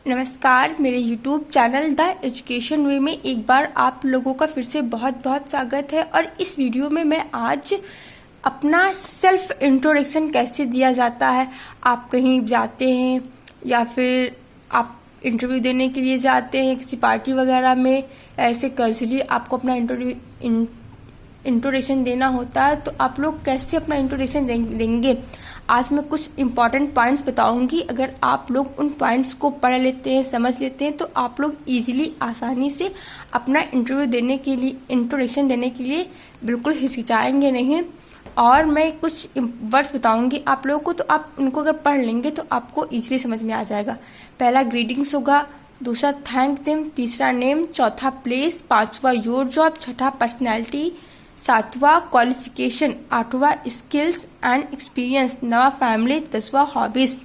नमस्कार, मेरे YouTube channel the education वे में एक बार आप लोगों का फिर से बहुत बहुत स्वागत है। और इस वीडियो में मैं आज अपना सेल्फ इंट्रोडक्शन कैसे दिया जाता है। आप कहीं जाते हैं या फिर आप इंटरव्यू देने के लिए जाते हैं किसी पार्टी वगैरह में, ऐसे कैजुअली आपको अपना इंट्रोडक्शन देना होता है, तो आप लोग कैसे अपना इंट्रोडक्शन देंगे। आज मैं कुछ इंपॉर्टेंट पॉइंट्स बताऊंगी। अगर आप लोग उन पॉइंट्स को पढ़ लेते हैं, समझ लेते हैं, तो आप लोग इजीली आसानी से अपना इंट्रोडक्शन देने के लिए बिल्कुल हिचकिचाएंगे नहीं। और मैं कुछ वर्ड्स बताऊंगी आप लोगों को, तो आप उनको अगर पढ़ लेंगे तो आपको इजीली समझ में आ जाएगा। पहला ग्रीटिंग्स होगा, दूसरा थैंक देम, तीसरा नेम, चौथा प्लेस, पांचवा योर जॉब, छठा पर्सनैलिटी, सातवां क्वालिफिकेशन, आठवां स्किल्स एंड एक्सपीरियंस, नवा फैमिली, 10वां हॉबीज।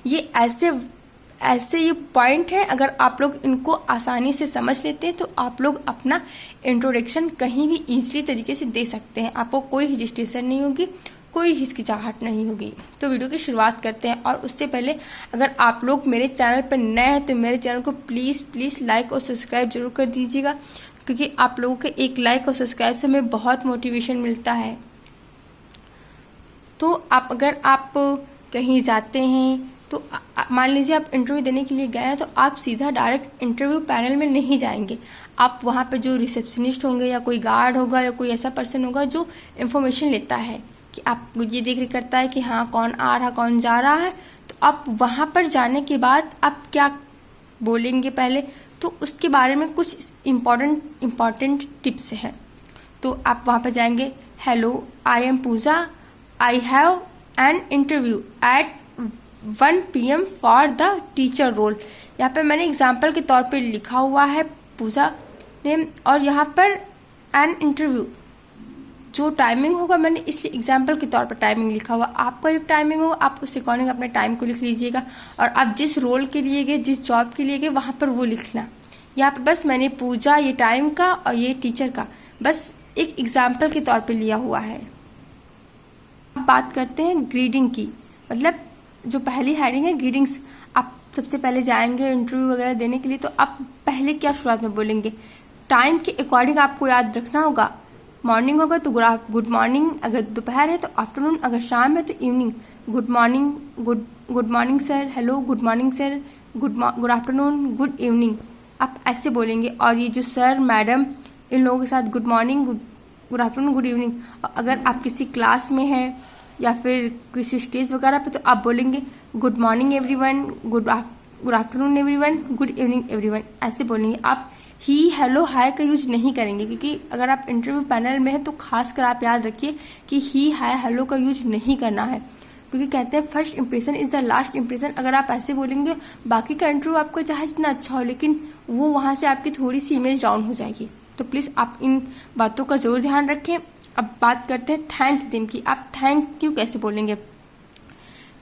ये ऐसे ये पॉइंट हैं। अगर आप लोग इनको आसानी से समझ लेते हैं तो आप लोग अपना इंट्रोडक्शन कहीं भी इजीली तरीके से दे सकते हैं। आपको कोई हिजिटेशन नहीं होगी, कोई हिचकिचाहट नहीं होगी। तो वीडियो की शुरुआत करते हैं। और उससे पहले अगर आप लोग मेरे चैनल पर नए हैं तो मेरे चैनल को प्लीज़ लाइक और सब्सक्राइब जरूर कर दीजिएगा, क्योंकि आप लोगों के एक लाइक और सब्सक्राइब से हमें बहुत मोटिवेशन मिलता है। तो अगर आप कहीं जाते हैं तो मान लीजिए आप इंटरव्यू देने के लिए गए हैं, तो आप सीधा डायरेक्ट इंटरव्यू पैनल में नहीं जाएंगे। आप वहाँ पे जो रिसेप्शनिस्ट होंगे या कोई गार्ड होगा या कोई ऐसा पर्सन होगा जो इन्फॉर्मेशन लेता है कि आप ये देख रेख करता है कि हाँ कौन आ रहा कौन जा रहा है, तो आप वहाँ पर जाने के बाद आप क्या बोलेंगे पहले, तो उसके बारे में कुछ इम्पॉर्टेंट टिप्स हैं। तो आप वहाँ पर जाएंगे, hello I am Pooja, I have an interview at 1 PM for the teacher role. यहाँ पे मैंने एग्जाम्पल के तौर पे लिखा हुआ है पूजा नेम, और यहाँ पर एन इंटरव्यू जो टाइमिंग होगा मैंने इसलिए एग्जाम्पल के तौर पर टाइमिंग लिखा हुआ। आपका एक टाइमिंग हो, आप उस अकॉर्डिंग अपने टाइम को लिख लीजिएगा। और आप जिस रोल के लिए गए, जिस जॉब के लिए गए, वहाँ पर वो लिखना। यहाँ पर बस मैंने पूजा ये टाइम का और ये टीचर का बस एक एग्जाम्पल के तौर पर लिया हुआ है। अब बात करते हैं ग्रीडिंग की, मतलब जो पहली हेडिंग है ग्रीटिंग्स। आप सबसे पहले जाएंगे इंटरव्यू वगैरह देने के लिए, तो आप पहले क्या शुरुआत में बोलेंगे, टाइम के अकॉर्डिंग आपको याद रखना होगा। मॉर्निंग होगा तो गुड मॉर्निंग, अगर दोपहर है तो आफ्टरनून, अगर शाम है तो evening. Good morning sir, hello good morning sir, good afternoon, good evening, आप ऐसे बोलेंगे। और ये जो सर मैडम इन लोगों के साथ good morning, good afternoon, good evening. अगर आप किसी क्लास में हैं या फिर किसी स्टेज वगैरह पे, तो आप बोलेंगे good morning everyone, good afternoon everyone, good evening everyone, ऐसे बोलेंगे। आप ही हेलो हाय का यूज नहीं करेंगे, क्योंकि अगर आप इंटरव्यू पैनल में हैं तो खासकर आप याद रखिए कि ही हाय हेलो का यूज नहीं करना है, क्योंकि कहते हैं first impression is the last impression. अगर आप ऐसे बोलेंगे बाकी का इंटरव्यू आपका चाहे जितना अच्छा हो, लेकिन वो वहाँ से आपकी थोड़ी सी इमेज डाउन हो जाएगी। तो प्लीज़ आप इन बातों का जरूर ध्यान रखें। अब बात करते हैं थैंक देम की। आप थैंक यू कैसे बोलेंगे,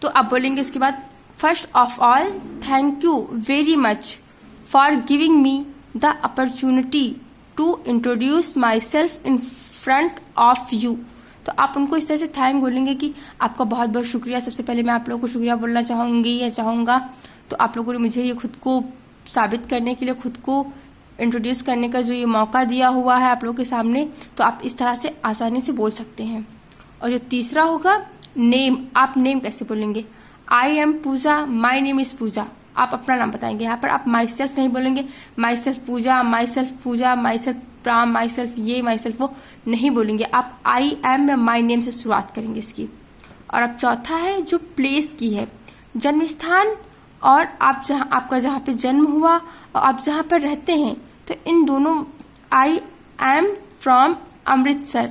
तो आप बोलेंगे उसके बाद, first of all thank you very much for giving me the opportunity to introduce myself in front of you. तो आप उनको इस तरह से थैंक बोलेंगे कि आपका बहुत बहुत शुक्रिया। सबसे पहले मैं आप लोगों को शुक्रिया बोलना चाहूँगी या चाहूँगा, तो आप लोगों ने मुझे ये खुद को साबित करने के लिए, खुद को इंट्रोड्यूस करने का जो ये मौका दिया हुआ है आप लोगों के सामने, तो आप इस तरह से आसानी से बोल सकते हैं। और जो तीसरा होगा नेम, आप नेम कैसे बोलेंगे, I am Pooja, my name is Pooja, आप अपना नाम बताएंगे। यहाँ पर आप माई सेल्फ नहीं बोलेंगे, myself Pooja, myself प्राम, माई सेल्फ ये, माई सेल्फ वो नहीं बोलेंगे। आप आई एम या माई नेम से शुरुआत करेंगे इसकी। और अब चौथा है जो प्लेस की है, जन्म स्थान, और आप आपका जहाँ पे जन्म हुआ और आप जहाँ पर रहते हैं, तो इन दोनों, I am from Amritsar,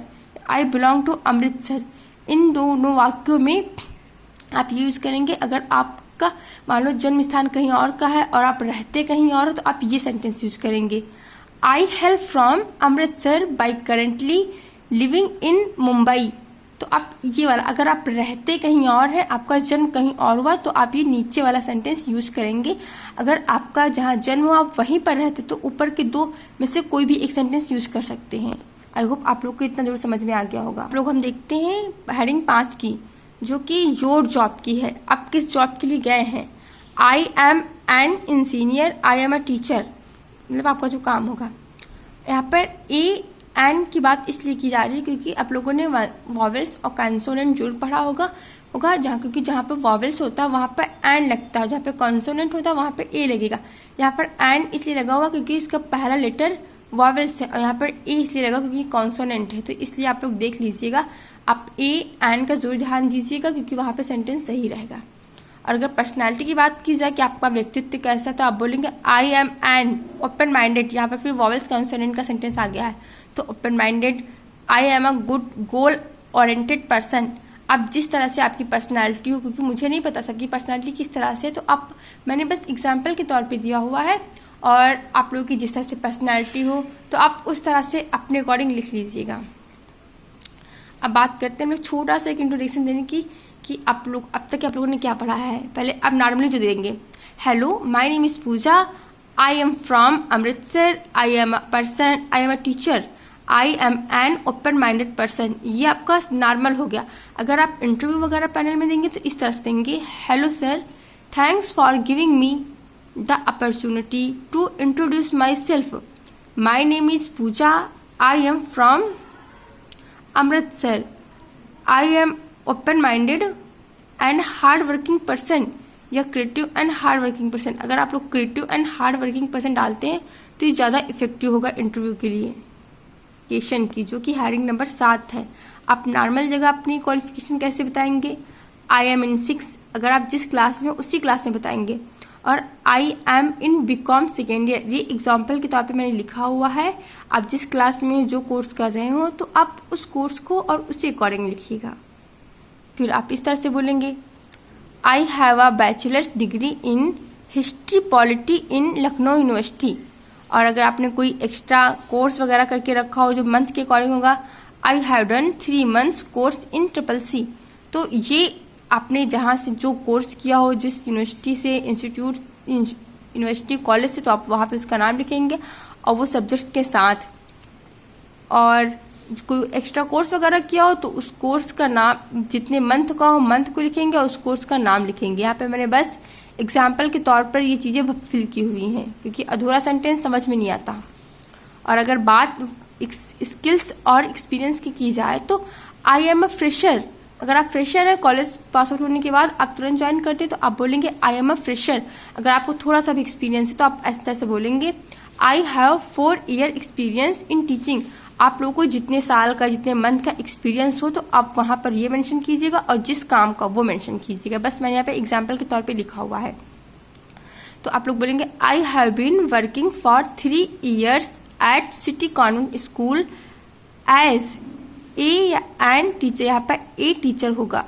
I belong to Amritsar, इन दोनों वाक्यों में आप यूज करेंगे। अगर आपका मान लो जन्म स्थान कहीं और का है और आप रहते कहीं और हो, तो आप ये सेंटेंस यूज करेंगे, I hail from Amritsar by currently living in Mumbai. तो आप ये वाला, अगर आप रहते कहीं और हैं, आपका जन्म कहीं और हुआ, तो आप ये नीचे वाला सेंटेंस यूज करेंगे। अगर आपका जहाँ जन्म हुआ आप वहीं पर रहते, तो ऊपर के दो में से कोई भी एक सेंटेंस यूज कर सकते हैं। आई होप आप लोग को इतना जरूर समझ में आ गया होगा। आप लोग हम देखते हैं हेडिंग 5 की, जो कि योर जॉब की है। आप किस जॉब के लिए गए हैं, आई am an engineer, I am a teacher, मतलब आपका जो काम होगा। यहाँ पर ए एन की बात इसलिए की जा रही है क्योंकि आप लोगों ने वॉवेल्स और कॉन्सोनेंट जरूर पढ़ा होगा क्योंकि जहाँ पे वॉवेल्स होता है वहाँ पर एन लगता है, जहाँ पे कॉन्सोनेंट होता है वहाँ पे ए लगेगा। यहाँ पर एन इसलिए लगा हुआ क्योंकि इसका पहला लेटर वॉवेल्स है, और यहाँ पर ए इसलिए लगा क्योंकि कॉन्सोनेंट है। तो इसलिए आप लोग देख लीजिएगा, आप ए एन का जरूर ध्यान दीजिएगा क्योंकि वहाँ पे सेंटेंस सही रहेगा। और अगर पर्सनालिटी की बात की जाए कि आपका व्यक्तित्व कैसा, तो आप बोलेंगे I am an open minded. यहाँ पर फिर वॉवेल्स कॉन्सोनेंट का सेंटेंस आ गया है, तो open minded, I am a good goal oriented person. अब जिस तरह से आपकी पर्सनालिटी हो, क्योंकि मुझे नहीं पता सबकी पर्सनालिटी किस तरह से, तो आप मैंने बस एग्जाम्पल के तौर पे दिया हुआ है, और आप लोगों की जिस तरह से पर्सनालिटी हो तो आप उस तरह से अपने अकॉर्डिंग लिख लीजिएगा। अब बात करते हैं हम लोग छोटा सा एक इंट्रोडक्शन देने की कि आप लोग अब तक आप लोगों ने क्या पढ़ा है। पहले आप नॉर्मली जो देंगे, hello my name is Pooja, I am from Amritsar, I am a person, I am a teacher, I am an open minded person. ये आपका नॉर्मल हो गया। अगर आप इंटरव्यू वगैरह पैनल में देंगे तो इस तरह से देंगे, hello sir, thanks for giving me the opportunity to introduce myself, my name is Pooja, I am from Amritsar, I am open minded and hard working person, या creative and hard working person. अगर आप लोग creative and hard working person डालते हैं तो ये ज़्यादा effective होगा इंटरव्यू के लिए। क्वेश्चन की जो कि हेडिंग नंबर 7 है, आप नॉर्मल जगह अपनी क्वालिफिकेशन कैसे बताएंगे, आई एम इन 6, अगर आप जिस क्लास में उसी क्लास में बताएंगे, और I am in BCom second year, ये एग्जाम्पल के तौर पे मैंने लिखा हुआ है। आप जिस क्लास में जो कोर्स कर रहे हो तो आप उस कोर्स को और उसी अकॉर्डिंग लिखिएगा। फिर आप इस तरह से बोलेंगे, I have a bachelors degree in history polity in Lucknow university, और अगर आपने कोई एक्स्ट्रा कोर्स वगैरह करके रखा हो जो मंथ के अकॉर्डिंग होगा, I have done 3 months course in CCC। तो ये आपने जहाँ से जो कोर्स किया हो, जिस यूनिवर्सिटी से, इंस्टीट्यूट, यूनिवर्सिटी, कॉलेज से, तो आप वहाँ पे उसका नाम लिखेंगे और वो सब्जेक्ट्स के साथ। और कोई एक्स्ट्रा कोर्स वगैरह किया हो तो उस कोर्स का नाम, जितने मंथ का हो मंथ को लिखेंगे और उस कोर्स का नाम लिखेंगे। यहाँ पे मैंने बस एग्जाम्पल के तौर पर ये चीज़ें फिल की हुई हैं क्योंकि अधूरा सेंटेंस समझ में नहीं आता। और अगर बात स्किल्स और एक्सपीरियंस की जाए तो आई एम अ फ्रेशर, अगर आप फ्रेशर है, कॉलेज पास आउट होने के बाद आप तुरंत ज्वाइन करते हैं तो आप बोलेंगे आई एम अ फ्रेशर। अगर आपको थोड़ा सा भी एक्सपीरियंस है तो आप इस तरह से बोलेंगे, I have 4 year experience in teaching. आप लोगों को जितने साल का, जितने मंथ का एक्सपीरियंस हो तो आप वहाँ पर ये मेंशन कीजिएगा और जिस काम का वो मेंशन कीजिएगा। बस मैंने यहाँ पे एग्जाम्पल के तौर पे लिखा हुआ है। तो आप लोग बोलेंगे, I have been working for 3 years at city convent school as a end teacher. यहाँ पर ए टीचर होगा,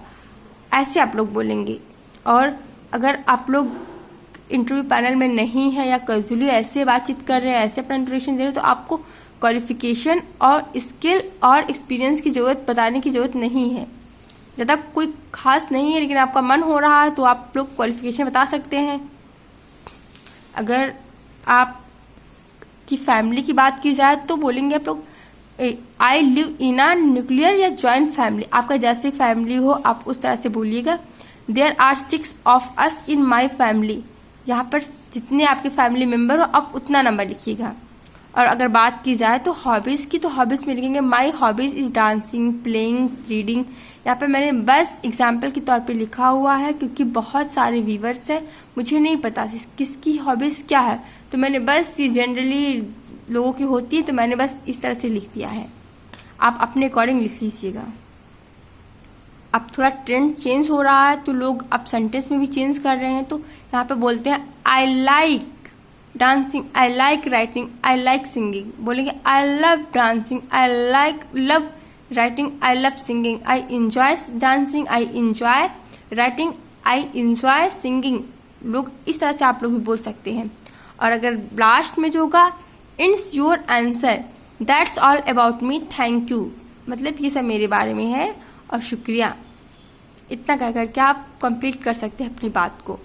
ऐसे आप लोग बोलेंगे। और अगर आप लोग इंटरव्यू पैनल में नहीं है या कैजुअली ऐसे बातचीत कर रहे हैं, ऐसे अपना इंट्रोडक्शन दे रहे हैं, तो आपको क्वालिफिकेशन और स्किल और एक्सपीरियंस की ज़रूरत बताने की ज़रूरत नहीं है। ज़्यादा कोई खास नहीं है, लेकिन आपका मन हो रहा है तो आप लोग क्वालिफिकेशन बता सकते हैं। अगर आप की फैमिली की बात की जाए तो बोलेंगे आप लोग, I live in a nuclear या जॉइंट फैमिली। आपका जैसे फैमिली हो आप उस तरह से बोलिएगा। There are 6 of us in my family, यहाँ पर जितने आपके फैमिली मेम्बर हो आप उतना नंबर लिखिएगा। और अगर बात की जाए तो हॉबीज़ की, तो हॉबीज़ में लिखेंगे, माई hobbies is dancing, playing, reading. यहाँ पर मैंने बस एग्जाम्पल के तौर पे लिखा हुआ है क्योंकि बहुत सारे व्यूवर्स हैं, मुझे नहीं पता किसकी हॉबीज़ क्या है, तो मैंने बस ये जनरली लोगों की होती है तो मैंने बस इस तरह से लिख दिया है। आप अपने अकॉर्डिंग लिख लीजिएगा। अब थोड़ा ट्रेंड चेंज हो रहा है तो लोग अब सेंटेंस में भी चेंज कर रहे हैं, तो यहाँ पे बोलते हैं, I like dancing, I like writing, I like singing. बोलेंगे, I love dancing, I love writing, I love singing, I enjoy dancing, I enjoy writing, I enjoy singing. लोग इस तरह से आप लोग भी बोल सकते हैं। और अगर लास्ट में जो होगा, it's your answer, that's all about me, thank you, मतलब ये सब मेरे बारे में है और शुक्रिया। इतना कह करके आप कंप्लीट कर सकते हैं अपनी बात को।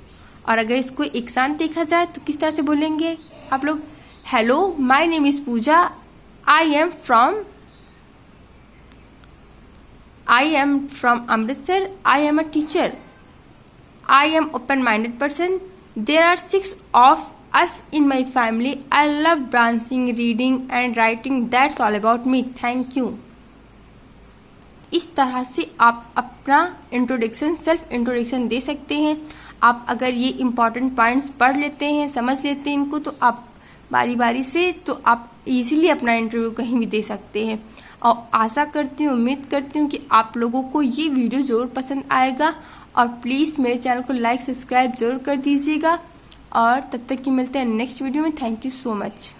और अगर इसको एक साथ देखा जाए तो किस तरह से बोलेंगे आप लोग, hello my name is Pooja, I am from Amritsar, I am a teacher, I am open minded person, there are 6 of us in my family. I love dancing, reading and writing. That's all about me. Thank you. इस तरह से आप अपना introduction, self introduction दे सकते हैं। आप अगर ये इम्पॉर्टेंट पॉइंट्स पढ़ लेते हैं, समझ लेते हैं इनको, तो आप बारी बारी से तो आप इजीली अपना इंटरव्यू कहीं भी दे सकते हैं। और आशा करती हूँ, उम्मीद करती हूँ कि आप लोगों को ये वीडियो ज़रूर पसंद आएगा। और प्लीज़ मेरे चैनल को लाइक सब्सक्राइब जरूर कर दीजिएगा। और तब तक की मिलते हैं नेक्स्ट वीडियो में। Thank you so much.